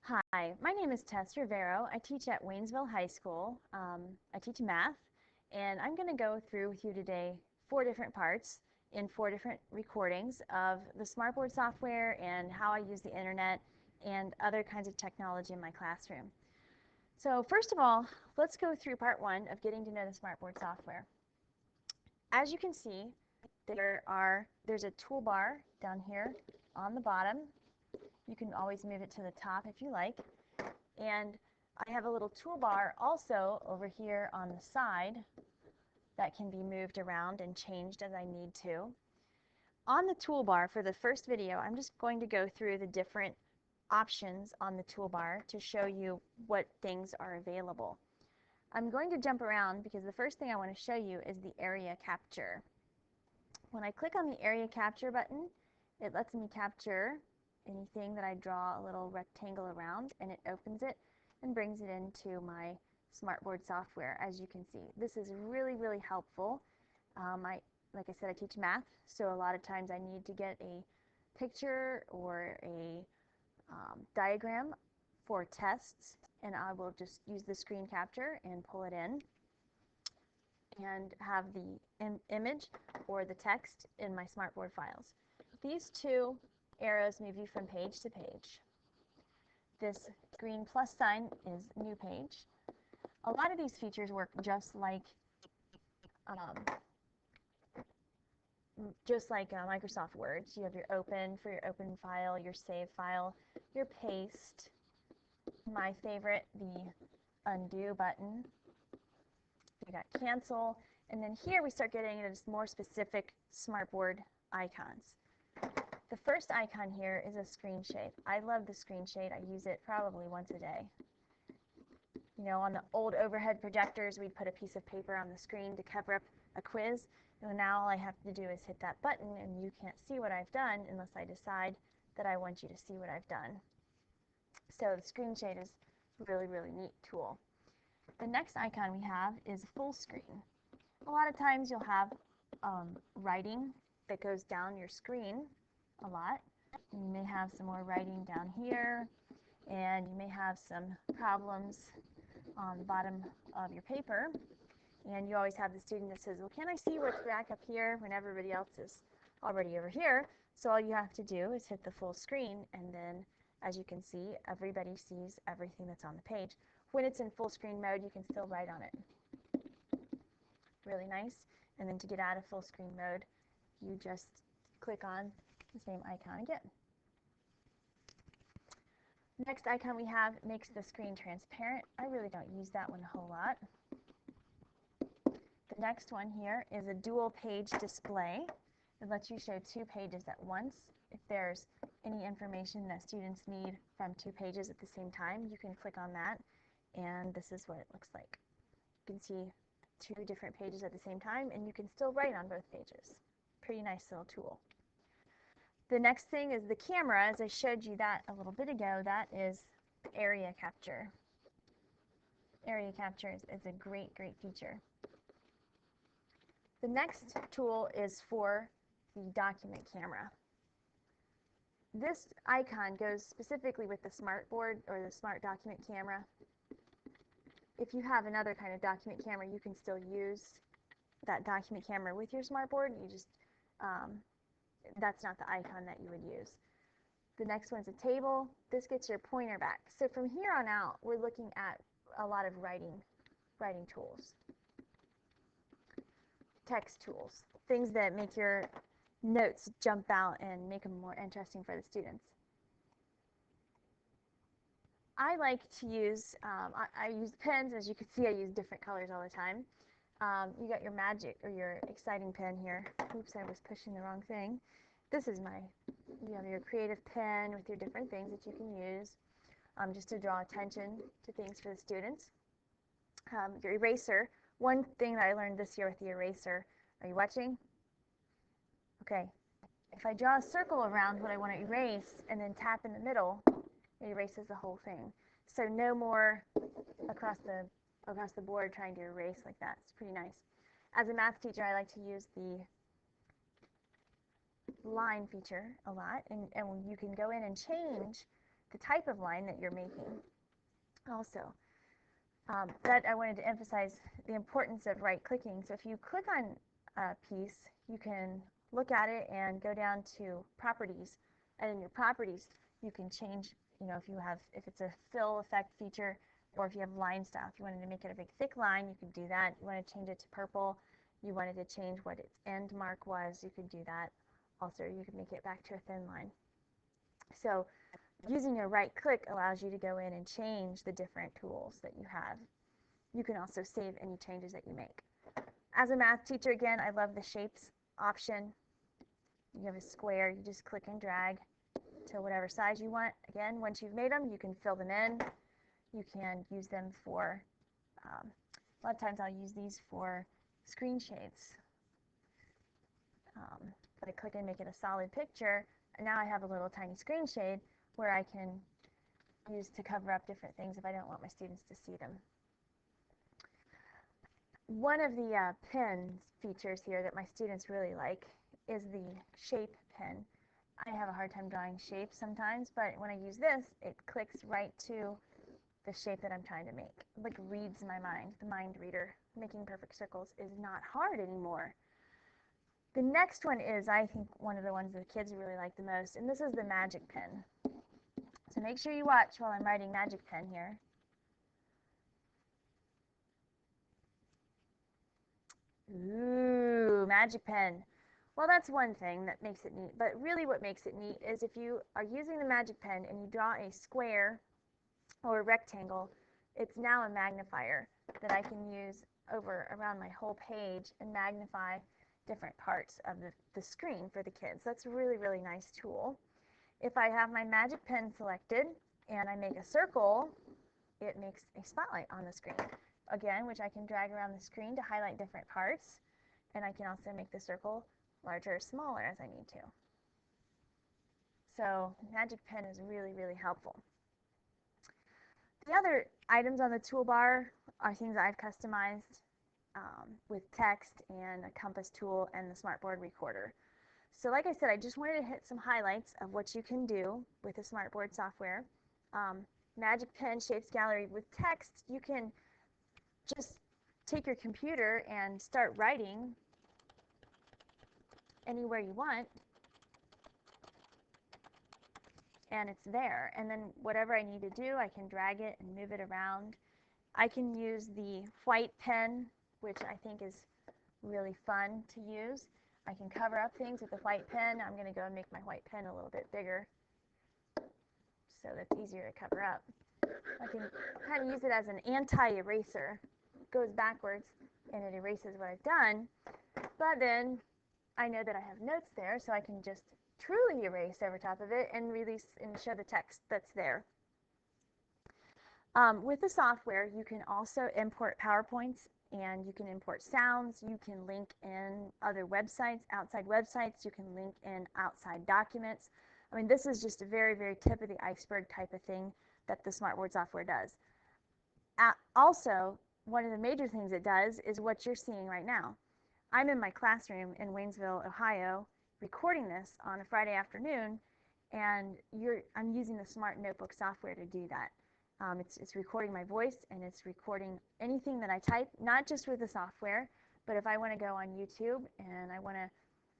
Hi, my name is Tess Rivero. I teach at Waynesville High School. I teach math, and I'm going to go through with you today 4 different parts in 4 different recordings of the Smartboard software and how I use the internet and other kinds of technology in my classroom. So first of all, let's go through part 1 of getting to know the Smartboard software. As you can see, there's a toolbar down here on the bottom. You can always move it to the top if you like. And I have a little toolbar also over here on the side that can be moved around and changed as I need to. On the toolbar for the first video, I'm just going to go through the different options on the toolbar to show you what things are available. I'm going to jump around because the first thing I want to show you is the area capture. When I click on the area capture button, it lets me capture anything that I draw a little rectangle around, and it opens it and brings it into my Smartboard software. As you can see, this is really, really helpful. Like I said, I teach math, so a lot of times I need to get a picture or a diagram for tests, and I will just use the screen capture and pull it in and have the image or the text in my Smartboard files. These two arrows move you from page to page. This green plus sign is new page. A lot of these features work just like Microsoft Word. You have your open for your open file, your save file, your paste. My favorite, the undo button. We got cancel, and then here we start getting into more specific Smartboard icons. The first icon here is a screen shade. I love the screen shade. I use it probably once a day. You know, on the old overhead projectors, we'd put a piece of paper on the screen to cover up a quiz. And now all I have to do is hit that button, and you can't see what I've done unless I decide that I want you to see what I've done. So the screen shade is a really, really neat tool. The next icon we have is full screen. A lot of times you'll have writing that goes down your screen a lot. You may have some more writing down here, and you may have some problems on the bottom of your paper, and you always have the student that says, well, can I see what's back up here when everybody else is already over here? So all you have to do is hit the full screen, and then as you can see, everybody sees everything that's on the page. When it's in full screen mode, you can still write on it. Really nice. And then to get out of full screen mode, you just click on the same icon again. Next icon we have makes the screen transparent. I really don't use that one a whole lot. The next one here is a dual page display. It lets you show 2 pages at once. If there's any information that students need from 2 pages at the same time, you can click on that, and this is what it looks like. You can see 2 different pages at the same time, and you can still write on both pages. Pretty nice little tool. The next thing is the camera. As I showed you that a little bit ago, that is area capture. Area capture is a great, great feature. The next tool is for the document camera. This icon goes specifically with the Smartboard or the Smart Document Camera. If you have another kind of document camera, you can still use that document camera with your Smartboard. You just that's not the icon that you would use. The next one's a table. This gets your pointer back. So from here on out, we're looking at a lot of writing tools, text tools, things that make your notes jump out and make them more interesting for the students. I like to use, I use pens. As you can see, I use different colors all the time. You got your magic or your exciting pen here. Oops, I was pushing the wrong thing. This is you have your creative pen with your different things that you can use just to draw attention to things for the students. Your eraser. One thing that I learned this year with the eraser, are you watching? Okay. If I draw a circle around what I want to erase and then tap in the middle, it erases the whole thing. So no more across the board trying to erase like that. It's pretty nice. As a math teacher, I like to use the line feature a lot, and you can go in and change the type of line that you're making also. But I wanted to emphasize the importance of right-clicking. So if you click on a piece, you can look at it and go down to properties. And in your properties, you can change, if it's a fill effect feature, or if you have line style. If you wanted to make it a big thick line, you could do that. You want to change it to purple, you wanted to change what its end mark was, you could do that. Also, you could make it back to a thin line. So using your right click allows you to go in and change the different tools that you have. You can also save any changes that you make. As a math teacher, again, I love the shapes option. You have a square, you just click and drag to whatever size you want. Again, once you've made them, you can fill them in. You can use them for, a lot of times I'll use these for screen shades. If I click and make it a solid picture, and now I have a little tiny screen shade where I can use to cover up different things if I don't want my students to see them. One of the pen features here that my students really like is the shape pen. I have a hard time drawing shapes sometimes, but when I use this, it clicks right to the shape that I'm trying to make. It like reads my mind, the mind reader. Making perfect circles is not hard anymore. The next one is, I think, one of the ones that the kids really like the most, and this is the Magic Pen. So make sure you watch while I'm writing Magic Pen here. Ooh, Magic Pen. Well, that's one thing that makes it neat, but really what makes it neat is if you are using the Magic Pen and you draw a square or a rectangle, it's now a magnifier that I can use around my whole page and magnify different parts of the screen for the kids. That's a really, really nice tool. If I have my Magic Pen selected and I make a circle, it makes a spotlight on the screen. Again, which I can drag around the screen to highlight different parts, and I can also make the circle larger or smaller as I need to. So Magic Pen is really, really helpful. The other items on the toolbar are things I've customized with text and a compass tool and the Smartboard Recorder. So like I said, I just wanted to hit some highlights of what you can do with the Smartboard software. Magic Pen, Shapes Gallery. With text, you can just take your computer and start writing anywhere you want, and it's there. And then whatever I need to do, I can drag it and move it around. I can use the white pen, which I think is really fun to use. I can cover up things with the white pen. I'm going to go and make my white pen a little bit bigger so that's easier to cover up. I can kind of use it as an anti-eraser. It goes backwards and it erases what I've done, but then I know that I have notes there, so I can just truly erase over top of it and release and show the text that's there. With the software, you can also import PowerPoints, and you can import sounds. You can link in other websites, outside websites. You can link in outside documents. I mean, this is just a very, very tip of the iceberg type of thing that the Smartboard software does. Also, one of the major things it does is what you're seeing right now. I'm in my classroom in Waynesville, Ohio, recording this on a Friday afternoon, and I'm using the Smart Notebook software to do that. It's recording my voice, and it's recording anything that I type, not just with the software, but if I want to go on YouTube and I want to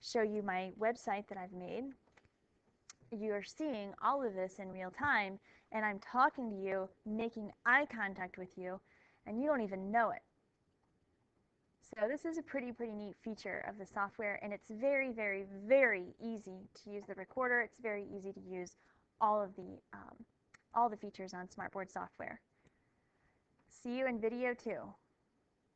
show you my website that I've made, you're seeing all of this in real time, and I'm talking to you, making eye contact with you, and you don't even know it. So this is a pretty neat feature of the software, and it's very, very, very easy to use the recorder. It's very easy to use all the features on Smartboard software. See you in video 2.